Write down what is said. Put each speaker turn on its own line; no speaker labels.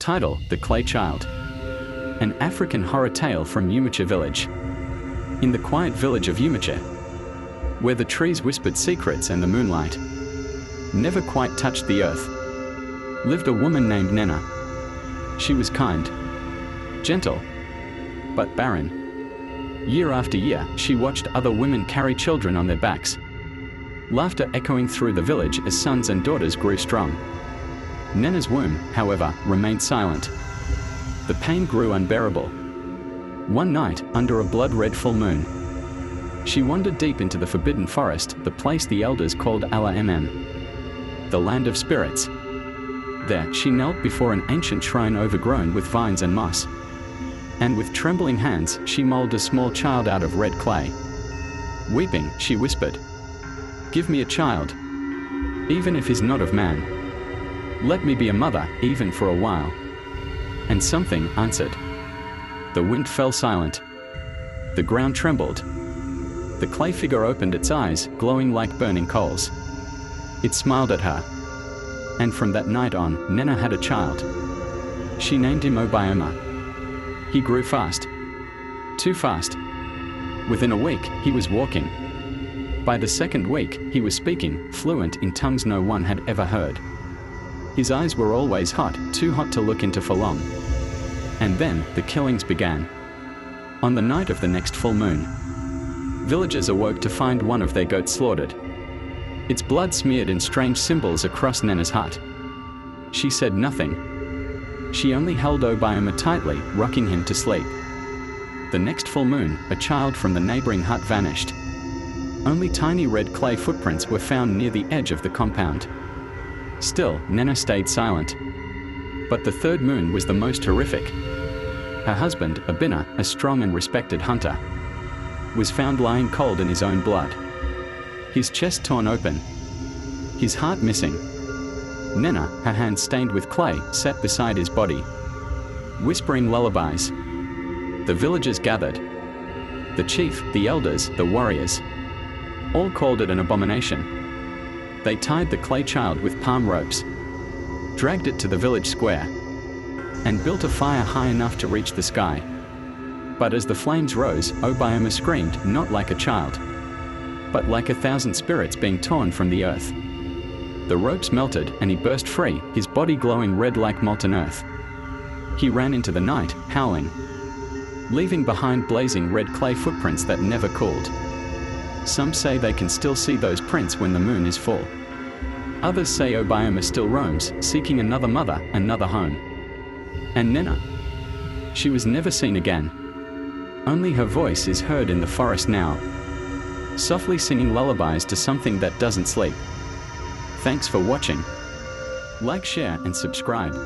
Title: The Clay Child. An African horror tale from Umuchie village. In the quiet village of Umuchie, where the trees whispered secrets and the moonlight never quite touched the earth, lived a woman named Nnenna. She was kind, gentle, but barren. Year after year, she watched other women carry children on their backs, laughter echoing through the village as sons and daughters grew strong. Nnenna's womb, however, remained silent. The pain grew unbearable. One night, under a blood-red full moon, she wandered deep into the forbidden forest, the place the elders called Ala Mmụọ, the land of spirits. There, she knelt before an ancient shrine overgrown with vines and moss. And with trembling hands, she molded a small child out of red clay. Weeping, she whispered, "Give me a child, even if he's not of man. Let me be a mother, even for a while." And something answered. The wind fell silent. The ground trembled. The clay figure opened its eyes, glowing like burning coals. It smiled at her. And from that night on, Nnenna had a child. She named him Obioma. He grew fast. Too fast. Within a week, he was walking. By the second week, he was speaking, fluent in tongues no one had ever heard. His eyes were always hot, too hot to look into for long. And then, the killings began. On the night of the next full moon, villagers awoke to find one of their goats slaughtered. Its blood smeared in strange symbols across Nnenna's hut. She said nothing. She only held Obioma tightly, rocking him to sleep. The next full moon, a child from the neighboring hut vanished. Only tiny red clay footprints were found near the edge of the compound. Still, Nnenna stayed silent. But the third moon was the most horrific. Her husband, Obioma, a strong and respected hunter, was found lying cold in his own blood. His chest torn open, his heart missing. Nnenna, her hands stained with clay, sat beside his body, whispering lullabies. The villagers gathered. The chief, the elders, the warriors, all called it an abomination. They tied the clay child with palm ropes, dragged it to the village square, and built a fire high enough to reach the sky. But as the flames rose, Obioma screamed, not like a child, but like 1,000 spirits being torn from the earth. The ropes melted and he burst free, his body glowing red like molten earth. He ran into the night, howling, leaving behind blazing red clay footprints that never cooled. Some say they can still see those prints when the moon is full. Others say Obioma still roams, seeking another mother, another home. And Nnenna? She was never seen again. Only her voice is heard in the forest now, softly singing lullabies to something that doesn't sleep. Thanks for watching. Like, share, and subscribe.